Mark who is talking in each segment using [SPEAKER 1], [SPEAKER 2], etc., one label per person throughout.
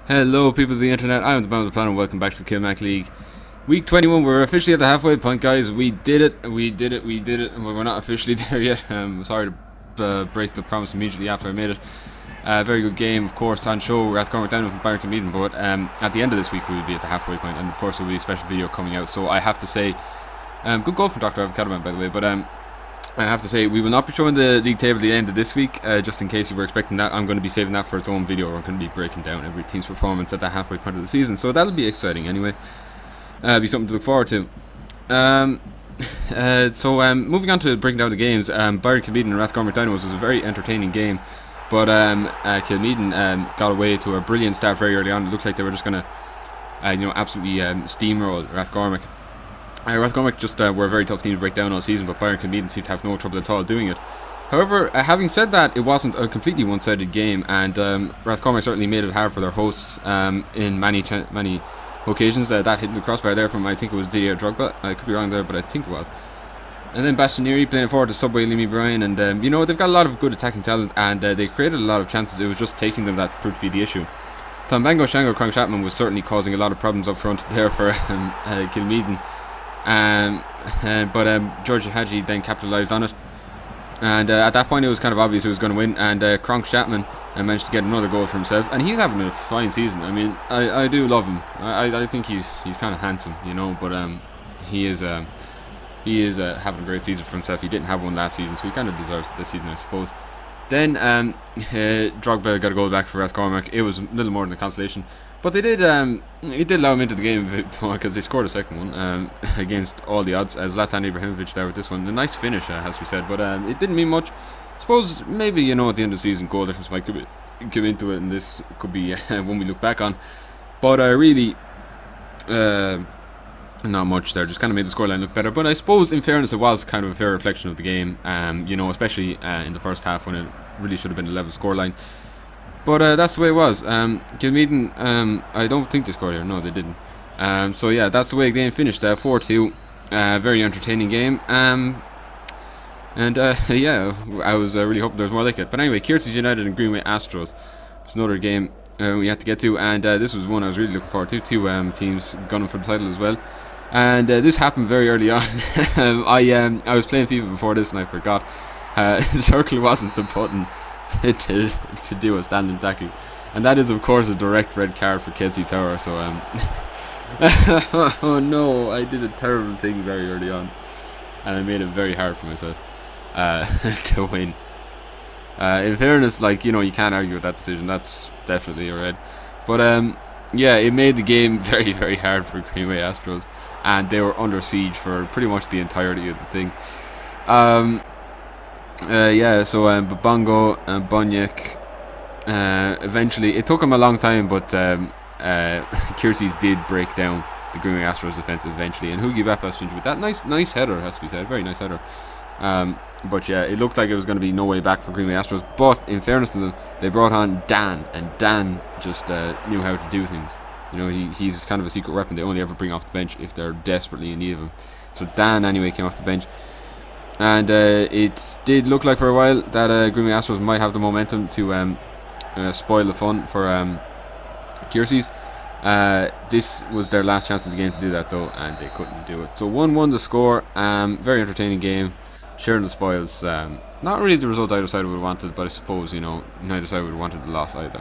[SPEAKER 1] Hello people of the internet, I am the Bomb of the Planet and welcome back to the Kilmac League. Week 21, we're officially at the halfway point, guys. We did it, and we're not officially there yet. Sorry to break the promise immediately after I made it. Very good game, of course, on show, Rathcormac down with Byron Kilmeaden, but at the end of this week we will be at the halfway point, and of course there will be a special video coming out. So I have to say, good goal from Dr. Avocado Man, by the way, but I have to say, we will not be showing the league table at the end of this week, just in case you were expecting that. I'm going to be saving that for its own video, where I'm going to be breaking down every team's performance at the halfway point of the season, so that'll be exciting anyway. Be something to look forward to. Moving on to breaking down the games, Byron Kilmeaden and Rathcormac Dominos was a very entertaining game, but Kilmeaden got away to a brilliant start very early on. It looks like they were just going to absolutely steamroll Rathcormac. Rathcormac just were a very tough team to break down all season, but Byron Kilmeaden seemed to have no trouble at all doing it. However, having said that, it wasn't a completely one-sided game, and Rathcormac certainly made it hard for their hosts in many occasions. That hit the crossbar there from, I think it was Didier Drogba. I could be wrong there, but I think it was. And then Bastianeri playing forward to Subway Limi Bryan, and they've got a lot of good attacking talent, and they created a lot of chances. It was just taking them that proved to be the issue. Tombango Shango Krong Chapman was certainly causing a lot of problems up front there for Kilmeaden. But George Hadji then capitalised on it, and at that point it was kind of obvious who was going to win, and Kronk Chapman managed to get another goal for himself, and he's having a fine season. I mean, I do love him. I think he's kind of handsome, but he is having a great season for himself. He didn't have one last season, so he kind of deserves it this season, I suppose. Then Drogba got a goal back for Rathcormac. It was a little more than a consolation, but it did allow him into the game a bit more, because they scored a second one against all the odds. Zlatan Ibrahimovic there with this one. A nice finish, has to be said, but it didn't mean much. I suppose maybe at the end of the season goal difference might come into it, and this could be one we look back on. But really, not much there. Just kind of made the scoreline look better. But I suppose, in fairness, it was kind of a fair reflection of the game. Especially in the first half, when it really should have been a level scoreline. But that's the way it was. Kilmeaden, I don't think they scored here. No, they didn't. So yeah, that's the way the game finished. 4-2. Very entertaining game. Yeah, I was really hoping there was more like it. But anyway, Kyrgyz United and Greenway Astros. It's another game we had to get to, and this was one I was really looking forward to. Two teams gunning for the title as well. And this happened very early on. I was playing FIFA before this, and I forgot. Circle wasn't the button to do a standing tackle, and that is of course a direct red card for Kelsey Power. So oh no, I did a terrible thing very early on, and I made it very hard for myself to win. In fairness, you can't argue with that decision. That's definitely a red. But yeah, it made the game very, very hard for Greenway Astros, and they were under siege for pretty much the entirety of the thing. Babongo and Bonyek, eventually, it took him a long time, but Kyrgyz did break down the Greenway Astros defense eventually, and Hugi Bappas finished with that nice header, has to be said, very nice header. But yeah, it looked like it was going to be no way back for Greenway Astros, but in fairness to them, they brought on Dan, and Dan just knew how to do things. He's kind of a secret weapon. They only ever bring off the bench if they're desperately in need of him. So Dan anyway came off the bench, and it did look like for a while that Greenway Astros might have the momentum to spoil the fun for Kyrgyz. This was their last chance of the game to do that though, and they couldn't do it. So 1-1 the score. Very entertaining game, sharing the spoils. Not really the result either side would have wanted, but I suppose neither side would have wanted the loss either.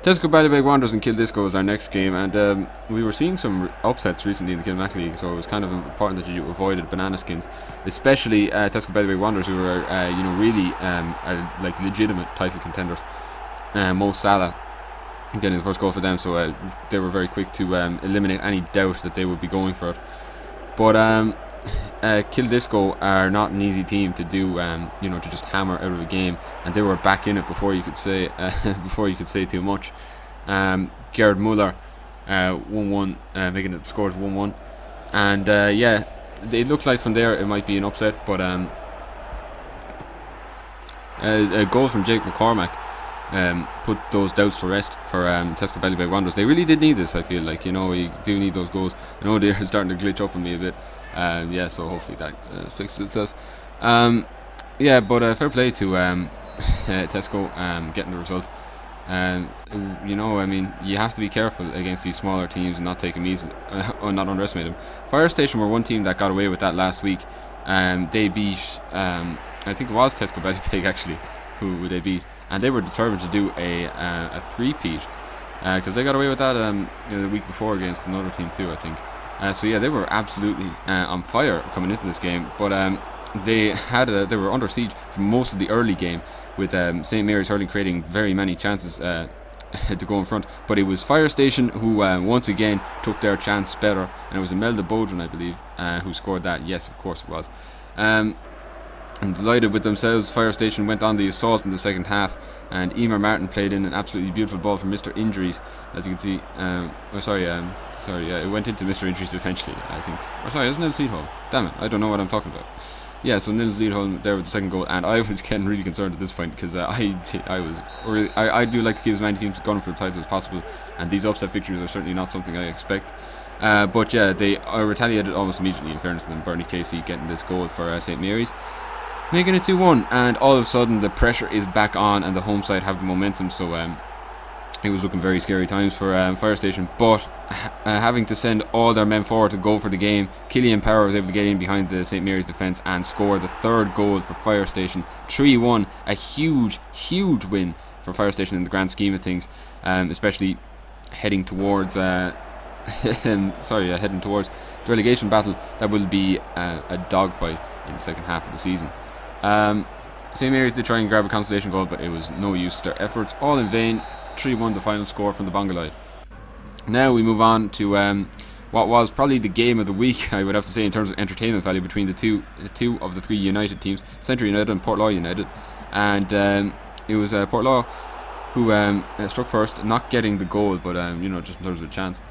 [SPEAKER 1] Tesco Ballybeg Wanderers and Kildisco is our next game, and we were seeing some upsets recently in the Kilmac League, so it was kind of important that you avoided banana skins, especially Tesco Ballybeg Wanderers, who were really like legitimate title contenders. Mo Salah getting the first goal for them, so they were very quick to eliminate any doubt that they would be going for it. But Kildisco are not an easy team to do, to just hammer out of a game, and they were back in it before you could say too much. Gerard Muller 1-1, making it scored 1-1, and yeah, it looks like from there it might be an upset, but a goal from Jake McCormack put those doubts to rest for Tesco Ballybeg Wanderers. They really did need this, I feel like. You do need those goals. I know they're starting to glitch up on me a bit. Yeah, so hopefully that fixes itself. Yeah, but fair play to Tesco getting the result. You know, I mean, you have to be careful against these smaller teams and not take them easily, or not underestimate them. Fire Station were one team that got away with that last week. They beat, I think it was Tesco Pig actually, who they beat, and they were determined to do a three-peat, because they got away with that the week before against another team too, I think. So yeah, they were absolutely on fire coming into this game, but they were under siege for most of the early game, with St Mary's Hurling creating very many chances to go in front. But it was Fire Station who once again took their chance better, and it was Imelda Bodrin, I believe, who scored that. Yes, of course it was. And delighted with themselves, Fire Station went on the assault in the second half, and Emer Martin played in an absolutely beautiful ball from Mr. Injuries, as you can see. It went into Mr. Injuries eventually, I think. Or sorry, it's Nils Leadholm. Damn it, I don't know what I'm talking about. Yeah, so Nils Leadholm there with the second goal, and I was getting really concerned at this point, because I do like to keep as many teams going for the title as possible, and these upset victories are certainly not something I expect. But yeah, they retaliated almost immediately, in fairness to them. Bernie Casey getting this goal for St Mary's, making it 2-1, and all of a sudden the pressure is back on, and the home side have the momentum. So it was looking very scary times for Fire Station, but having to send all their men forward to go for the game, Killian Power was able to get in behind the St Mary's defence and score the third goal for Fire Station. 3-1, a huge win for Fire Station in the grand scheme of things, especially heading towards heading towards the relegation battle that will be a dogfight in the second half of the season. St Mary's did try and grab a consolation goal, but it was no use. Their efforts all in vain. 3-1 the final score from the Bongaloid. Now we move on to what was probably the game of the week, I would have to say, in terms of entertainment value, between the two of the three United teams, Central United and Portlaoise United. And it was Portlaoise who struck first, not getting the goal, but you know, just in terms of a chance.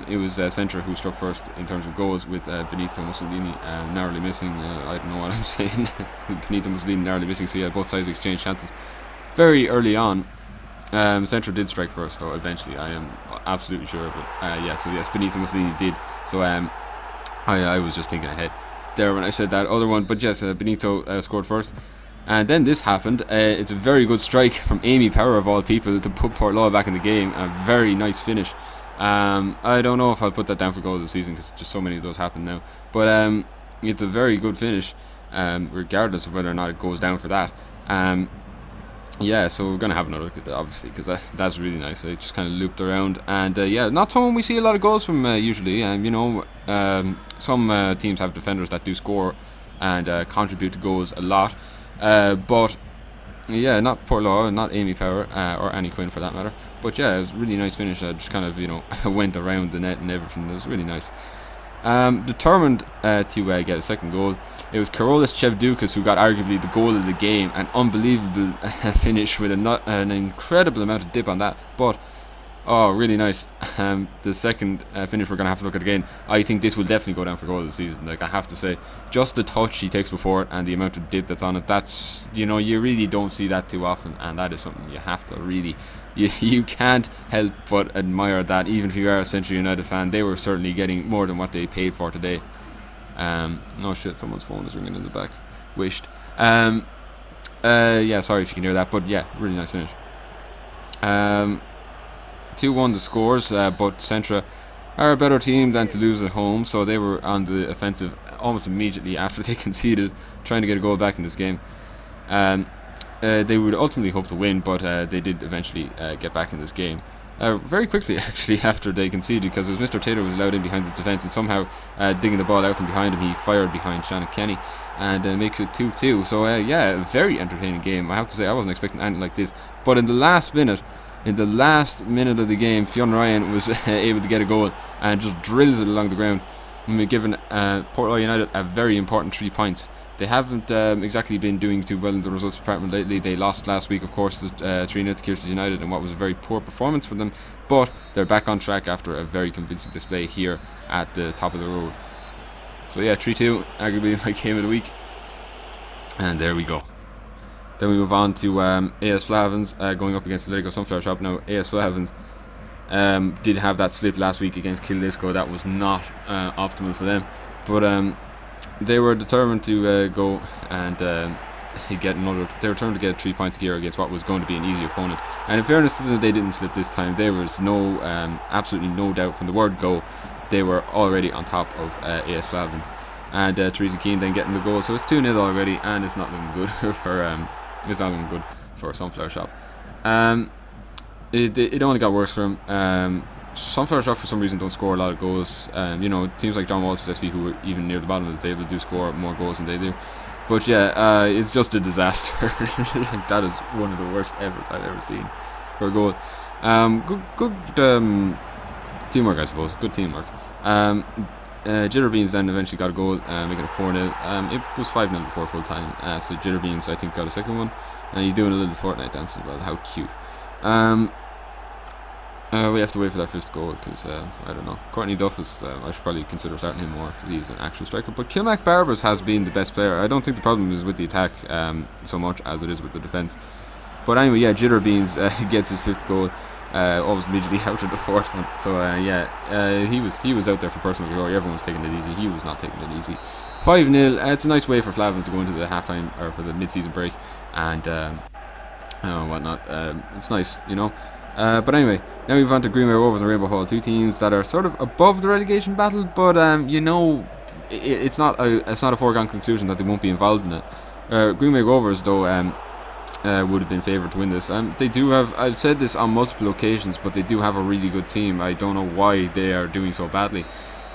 [SPEAKER 1] It was Central who struck first in terms of goals, with Benito Mussolini narrowly missing. I don't know what I'm saying. Benito Mussolini narrowly missing. So yeah, both sides exchanged chances very early on. Central did strike first, though, eventually, I am absolutely sure. But yeah, so yes, Benito Mussolini did. So I was just thinking ahead there when I said that other one. But yes, Benito scored first. And then this happened. It's a very good strike from Amy Power, of all people, to put Portlaoise back in the game. A very nice finish. I don't know if I'll put that down for goal of the season, because just so many of those happen now. But it's a very good finish, regardless of whether or not it goes down for that. Yeah, so we're going to have another look at that, obviously, because that's really nice. It just kind of looped around, and yeah, not someone we see a lot of goals from usually. You know, some teams have defenders that do score and contribute to goals a lot, but yeah, not Portlaoise, not Amy Power, or Annie Quinn for that matter. But yeah, it was a really nice finish. Just kind of, you know, went around the net and everything. It was really nice. Determined to get a second goal. It was Carolus Chevdukas who got arguably the goal of the game. An unbelievable finish with an incredible amount of dip on that. But oh, really nice. The second finish we're going to have to look at again. I think this will definitely go down for goal of the season. Like, I have to say, just the touch he takes before it and the amount of dip that's on it, that's, you know, you really don't see that too often, and that is something you have to really, you can't help but admire that. Even if you are a Central United fan, they were certainly getting more than what they paid for today. No shit, someone's phone is ringing in the back. Wished. Yeah, sorry if you can hear that, but yeah, really nice finish. 2-1 the scores, but Centra are a better team than to lose at home, so they were on the offensive almost immediately after they conceded, trying to get a goal back in this game. They would ultimately hope to win, but they did eventually get back in this game. Very quickly, actually, after they conceded, because it was Mr. Taylor was allowed in behind his defence, and somehow digging the ball out from behind him, he fired behind Shannon Kenny and makes it 2-2. So yeah, a very entertaining game. I have to say, I wasn't expecting anything like this. But in the last minute of the game, Fionn Ryan was able to get a goal and just drills it along the ground, and giving Portlaoise United a very important 3 points. They haven't exactly been doing too well in the results department lately. They lost last week, of course, 3-0 to Kilmac United, in what was a very poor performance for them, but they're back on track after a very convincing display here at the top of the road. So yeah, 3-2, arguably my game of the week. And there we go. Then we move on to AS Flavins going up against the Lego Sunflower Shop. Now, AS Flavins did have that slip last week against Killisco. That was not optimal for them, but they were determined to go and they were trying to get 3 points gear against what was going to be an easy opponent. And in fairness to them, they didn't slip this time. There was absolutely no doubt from the word go. They were already on top of AS Flavins, and Teresa Keane then getting the goal. So it's 2-0 already, and it's not looking good for Sunflower Shop. It only got worse for him. Sunflower Shop for some reason don't score a lot of goals. Teams like John Walters FC, who are even near the bottom of the table, do score more goals than they do. But yeah, it's just a disaster. Like, that is one of the worst efforts I've ever seen for a goal. Good teamwork, I suppose. Good teamwork. Jitterbeans then eventually got a goal, making it 4-0. It was 5-0 before full time. So Jitterbeans, I think, got a second one. And you're doing a little Fortnite dance as well. How cute. We have to wait for that 5th goal because I don't know. Courtney Duff is. I should probably consider starting him more because he's an actual striker. But Kilmac Barbers has been the best player. I don't think the problem is with the attack so much as it is with the defence. But anyway, yeah, Jitterbeans gets his 5th goal. Almost immediately out of the 4th one. So he was out there for personal glory. Everyone was taking it easy. He was not taking it easy. 5-0. It's a nice way for Flavins to go into the halftime or for the mid-season break and whatnot. It's nice, but anyway, now we move on to Greenway Rovers and Rainbow Hall, 2 teams that are sort of above the relegation battle, but it's not a foregone conclusion that they won't be involved in it. Greenway Rovers, though, would have been favoured to win this. They do have, I've said this on multiple occasions, but they do have a really good team. I don't know why they are doing so badly,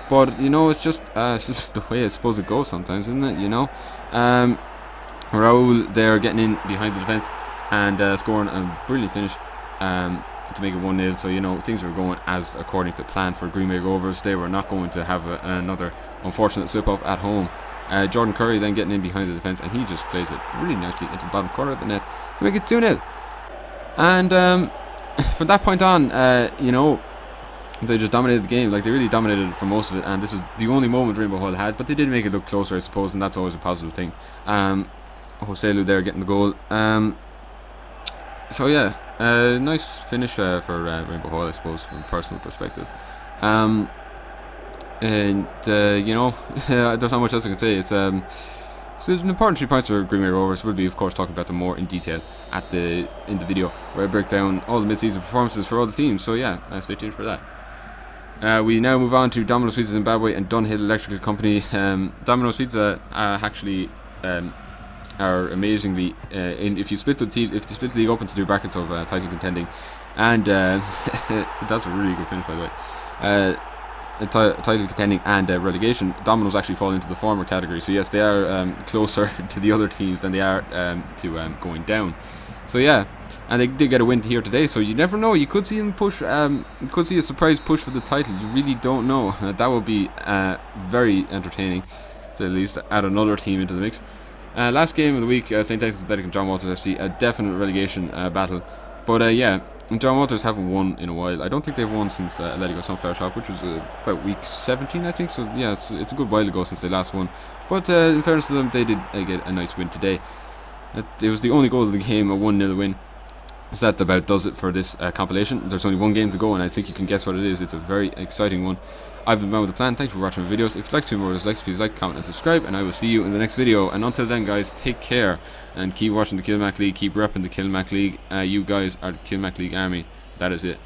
[SPEAKER 1] but it's just the way I suppose it goes sometimes, isn't it? Raul, they're getting in behind the defence and scoring a brilliant finish to make it 1-0. So things were going as according to plan for Greenway Rovers. They were not going to have another unfortunate slip up at home. Jordan Curry then getting in behind the defence, and he just plays it really nicely into the bottom corner of the net to make it 2-0. And from that point on, they just dominated the game. Like, they really dominated it for most of it, and this is the only moment Rainbow Hall had, but they did make it look closer, I suppose, and that's always a positive thing. Joselu there getting the goal. So yeah, nice finish for Rainbow Hall, I suppose, from a personal perspective. There's not much else I can say. It's an important 3 points for Greenway Rovers. We'll be, of course, talking about them more in detail in the video where I break down all the mid-season performances for all the teams. So yeah, stay tuned for that. We now move on to Dominos Pizza Zimbabwe and Dunhill Electrical Company. Dominos Pizza actually are amazingly if you split the league open to do brackets of title contending, and that's a really good finish, by the way. Title contending and relegation, Dominos actually fall into the former category. So yes, they are closer to the other teams than they are to going down. So yeah, and they did get a win here today. So you never know. You could see them push. You could see a surprise push for the title. You really don't know. That would be very entertaining, to at least add another team into the mix. Last game of the week, St. Texas Athletic and John Walters FC, a definite relegation battle. But yeah, John Walters haven't won in a while. I don't think they've won since Atletico Sunflower Shop, which was about week 17, I think. So yeah, it's a good while ago since they last won. But in fairness to them, they did get a nice win today. It was the only goal of the game, a 1-0 win. So that about does it for this compilation. There's only one game to go, and I think you can guess what it is. It's a very exciting one. I've been with the plan. Thanks for watching my videos. If you'd like to see more dislikes, please like, comment, and subscribe. And I will see you in the next video. And until then, guys, take care and keep watching the Kilmac League. Keep repping the Kilmac League. You guys are the Kilmac League army. That is it.